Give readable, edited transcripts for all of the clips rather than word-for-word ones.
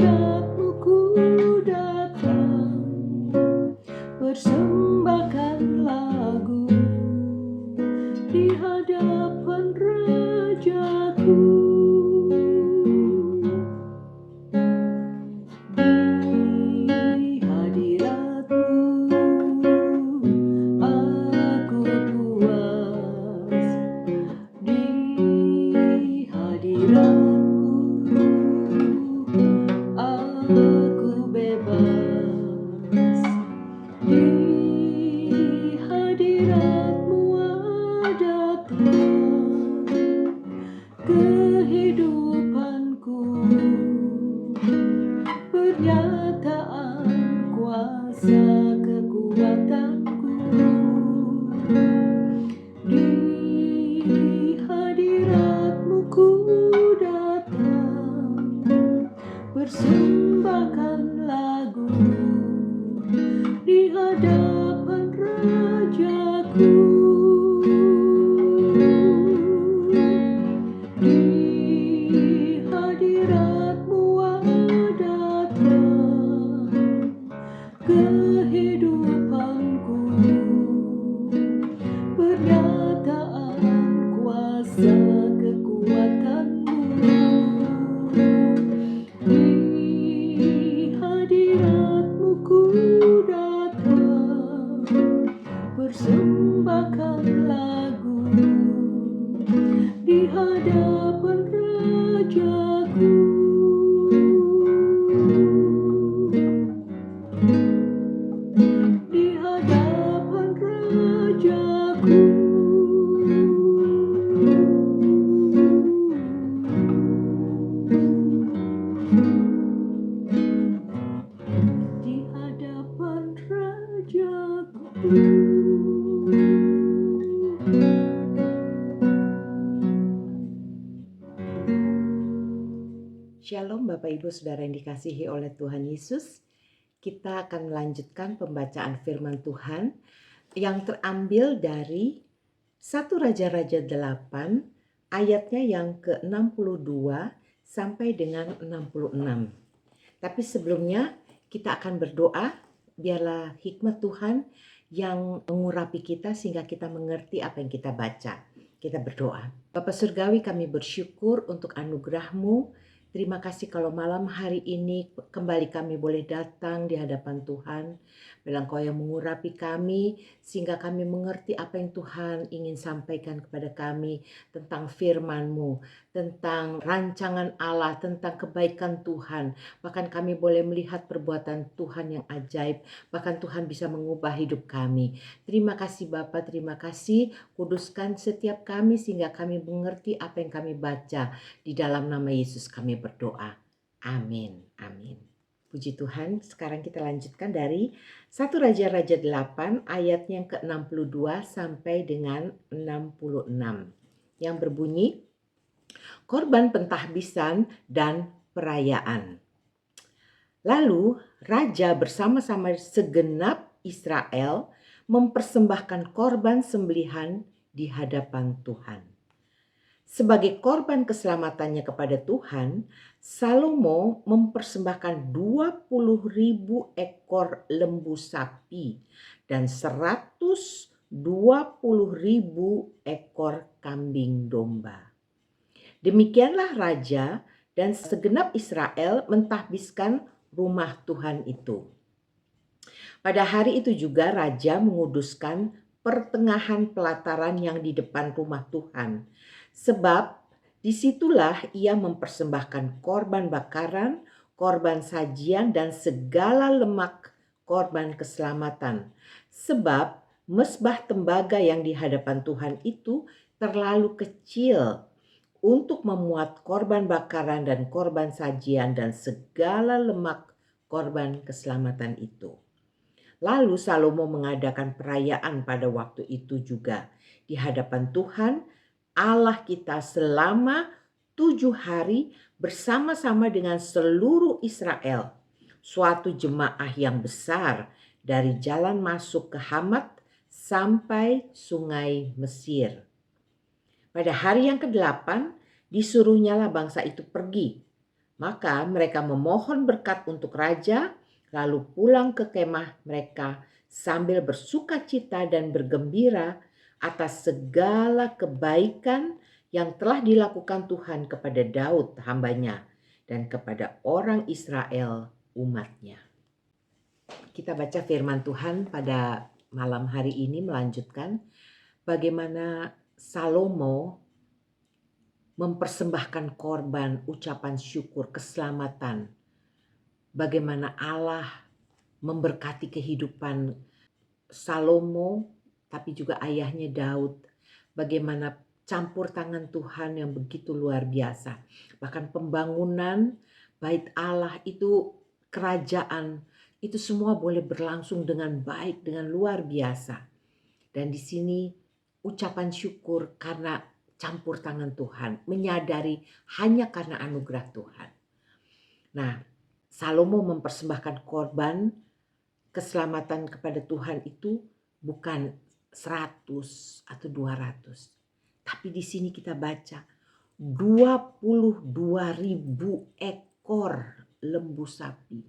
hadirat-Mu ku datang, persembahkan lagu di hadapan Rajaku. Di hadirat-Mu aku puas, di hadirat-Mu aku bebas. Di hadirat-Mu datang kehidupanku, pernyataan kuasa kekuatanku. Di hadirat-Mu ku datang, persembahkan lagu di hadapan Rajaku. Di hadirat-Mu datang kehidupanku, pernyataan kuasa kekuatanmu. Di hadirat-Mu ku datang, persembahkan lagu di hadapan Rajaku. Di hadapan Rajaku. Di hadapan Rajaku. Shalom Bapak Ibu Saudara yang dikasihi oleh Tuhan Yesus. Kita akan melanjutkan pembacaan firman Tuhan yang terambil dari 1 Raja-Raja 8 ayatnya yang ke-62 sampai dengan 66. Tapi sebelumnya kita akan berdoa, biarlah hikmat Tuhan yang mengurapi kita sehingga kita mengerti apa yang kita baca. Kita berdoa. Bapa Surgawi, kami bersyukur untuk anugerah-Mu. Terima kasih kalau malam hari ini kembali kami boleh datang di hadapan Tuhan. Bilang Kau yang mengurapi kami sehingga kami mengerti apa yang Tuhan ingin sampaikan kepada kami tentang firman-Mu, tentang rancangan Allah, tentang kebaikan Tuhan. Bahkan kami boleh melihat perbuatan Tuhan yang ajaib. Bahkan Tuhan bisa mengubah hidup kami. Terima kasih Bapa, terima kasih. Kuduskan setiap kami sehingga kami mengerti apa yang kami baca. Di dalam nama Yesus kami berdoa. Amin. Amin. Puji Tuhan, sekarang kita lanjutkan dari 1 Raja-Raja 8 ayatnya yang ke-62 sampai dengan 66. Yang berbunyi, korban pentahbisan dan perayaan. Lalu raja bersama-sama segenap Israel mempersembahkan korban sembelihan di hadapan Tuhan. Sebagai korban keselamatannya kepada Tuhan, Salomo mempersembahkan 20.000 ekor lembu sapi dan 120.000 ekor kambing domba. Demikianlah raja dan segenap Israel mentahbiskan rumah Tuhan itu. Pada hari itu juga raja menguduskan pertengahan pelataran yang di depan rumah Tuhan, sebab disitulah ia mempersembahkan korban bakaran, korban sajian, dan segala lemak korban keselamatan. Sebab mesbah tembaga yang di hadapan Tuhan itu terlalu kecil untuk memuat korban bakaran dan korban sajian dan segala lemak korban keselamatan itu. Lalu Salomo mengadakan perayaan pada waktu itu juga di hadapan Tuhan Allah kita selama 7 hari bersama-sama dengan seluruh Israel. Suatu jemaah yang besar dari jalan masuk ke Hamat sampai sungai Mesir. Pada hari yang ke-8 disuruhnyalah bangsa itu pergi. Maka mereka memohon berkat untuk raja, lalu pulang ke kemah mereka sambil bersuka cita dan bergembira atas segala kebaikan yang telah dilakukan Tuhan kepada Daud hambanya dan kepada orang Israel umatnya. Kita baca firman Tuhan pada malam hari ini melanjutkan bagaimana Salomo mempersembahkan korban ucapan syukur keselamatan. Bagaimana Allah memberkati kehidupan Salomo tapi juga ayahnya Daud. Bagaimana campur tangan Tuhan yang begitu luar biasa. Bahkan pembangunan bait Allah itu, kerajaan itu semua boleh berlangsung dengan baik, dengan luar biasa. Dan di sini ucapan syukur karena campur tangan Tuhan, menyadari hanya karena anugerah Tuhan. Nah, Salomo mempersembahkan korban keselamatan kepada Tuhan itu bukan 100 atau 200. Tapi di sini kita baca 22.000 ekor lembu sapi.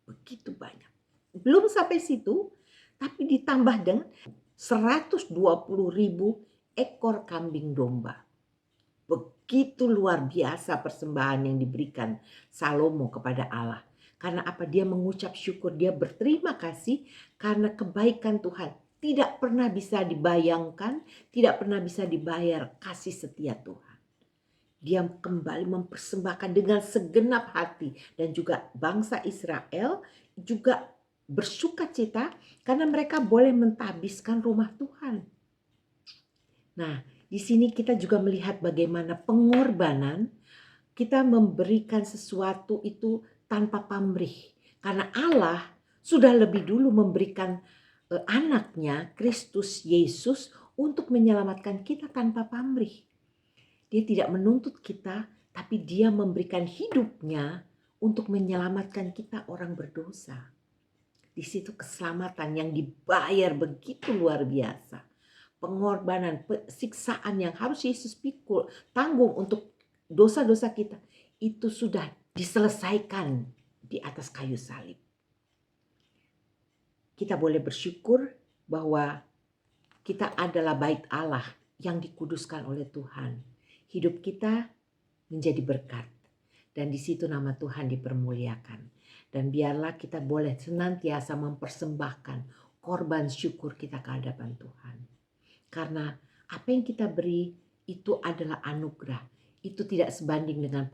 Begitu banyak. Belum sampai situ, tapi ditambah dengan 120.000 ekor kambing domba. Begitu luar biasa persembahan yang diberikan Salomo kepada Allah. Karena apa? Dia mengucap syukur, dia berterima kasih karena kebaikan Tuhan. Tidak pernah bisa dibayangkan, tidak pernah bisa dibayar kasih setia Tuhan. Dia kembali mempersembahkan dengan segenap hati. Dan juga bangsa Israel juga bersuka cita karena mereka boleh mentahbiskan rumah Tuhan. Nah, di sini kita juga melihat bagaimana pengorbanan, kita memberikan sesuatu itu tanpa pamrih. Karena Allah sudah lebih dulu memberikan anaknya, Kristus Yesus, untuk menyelamatkan kita tanpa pamrih. Dia tidak menuntut kita, tapi dia memberikan hidupnya untuk menyelamatkan kita orang berdosa. Di situ keselamatan yang dibayar begitu luar biasa. Pengorbanan, siksaan yang harus Yesus pikul, tanggung untuk dosa-dosa kita, itu sudah diselesaikan di atas kayu salib. Kita boleh bersyukur bahwa kita adalah bait Allah yang dikuduskan oleh Tuhan. Hidup kita menjadi berkat. Dan di situ nama Tuhan dipermuliakan. Dan biarlah kita boleh senantiasa mempersembahkan korban syukur kita ke hadapan Tuhan. Karena apa yang kita beri itu adalah anugerah. Itu tidak sebanding dengan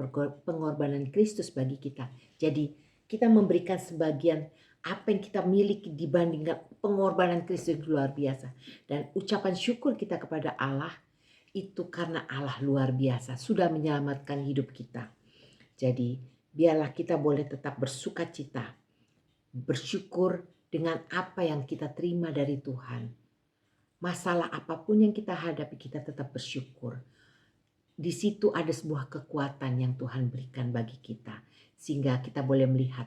pengorbanan Kristus bagi kita. Jadi kita memberikan sebagian apa yang kita miliki dibandingkan pengorbanan Kristus yang luar biasa. Dan ucapan syukur kita kepada Allah itu karena Allah luar biasa sudah menyelamatkan hidup kita. Jadi biarlah kita boleh tetap bersuka cita, bersyukur dengan apa yang kita terima dari Tuhan. Masalah apapun yang kita hadapi, kita tetap bersyukur. Di situ ada sebuah kekuatan yang Tuhan berikan bagi kita. Sehingga kita boleh melihat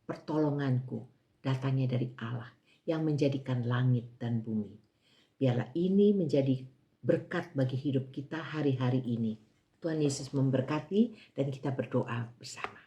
pertolonganku datangnya dari Allah yang menjadikan langit dan bumi. Biarlah ini menjadi berkat bagi hidup kita hari-hari ini. Tuhan Yesus memberkati dan kita berdoa bersama.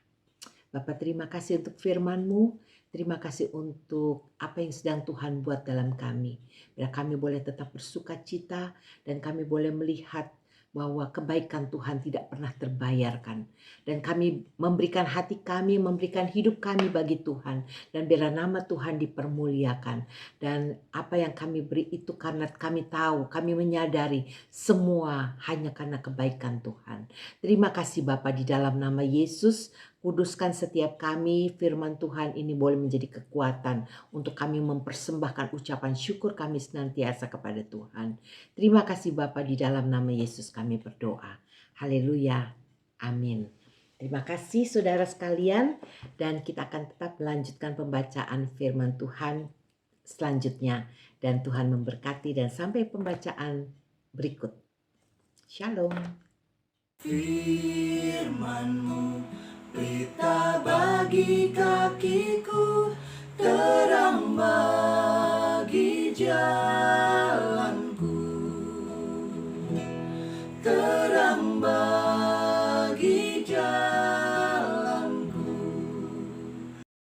Bapak, terima kasih untuk firman-Mu. Terima kasih untuk apa yang sedang Tuhan buat dalam kami. Biar kami boleh tetap bersuka cita dan kami boleh melihat bahwa kebaikan Tuhan tidak pernah terbayarkan. Dan kami memberikan hati kami, memberikan hidup kami bagi Tuhan. Dan biarlah nama Tuhan dipermuliakan. Dan apa yang kami beri itu karena kami tahu, kami menyadari semua hanya karena kebaikan Tuhan. Terima kasih Bapa, di dalam nama Yesus. Kuduskan setiap kami, firman Tuhan ini boleh menjadi kekuatan untuk kami mempersembahkan ucapan syukur kami senantiasa kepada Tuhan. Terima kasih Bapa, di dalam nama Yesus kami berdoa. Haleluya. Amin. Terima kasih saudara sekalian, dan kita akan tetap melanjutkan pembacaan firman Tuhan selanjutnya. Dan Tuhan memberkati dan sampai pembacaan berikut. Shalom. Firman-Mu berita bagi kakiku, terang bagi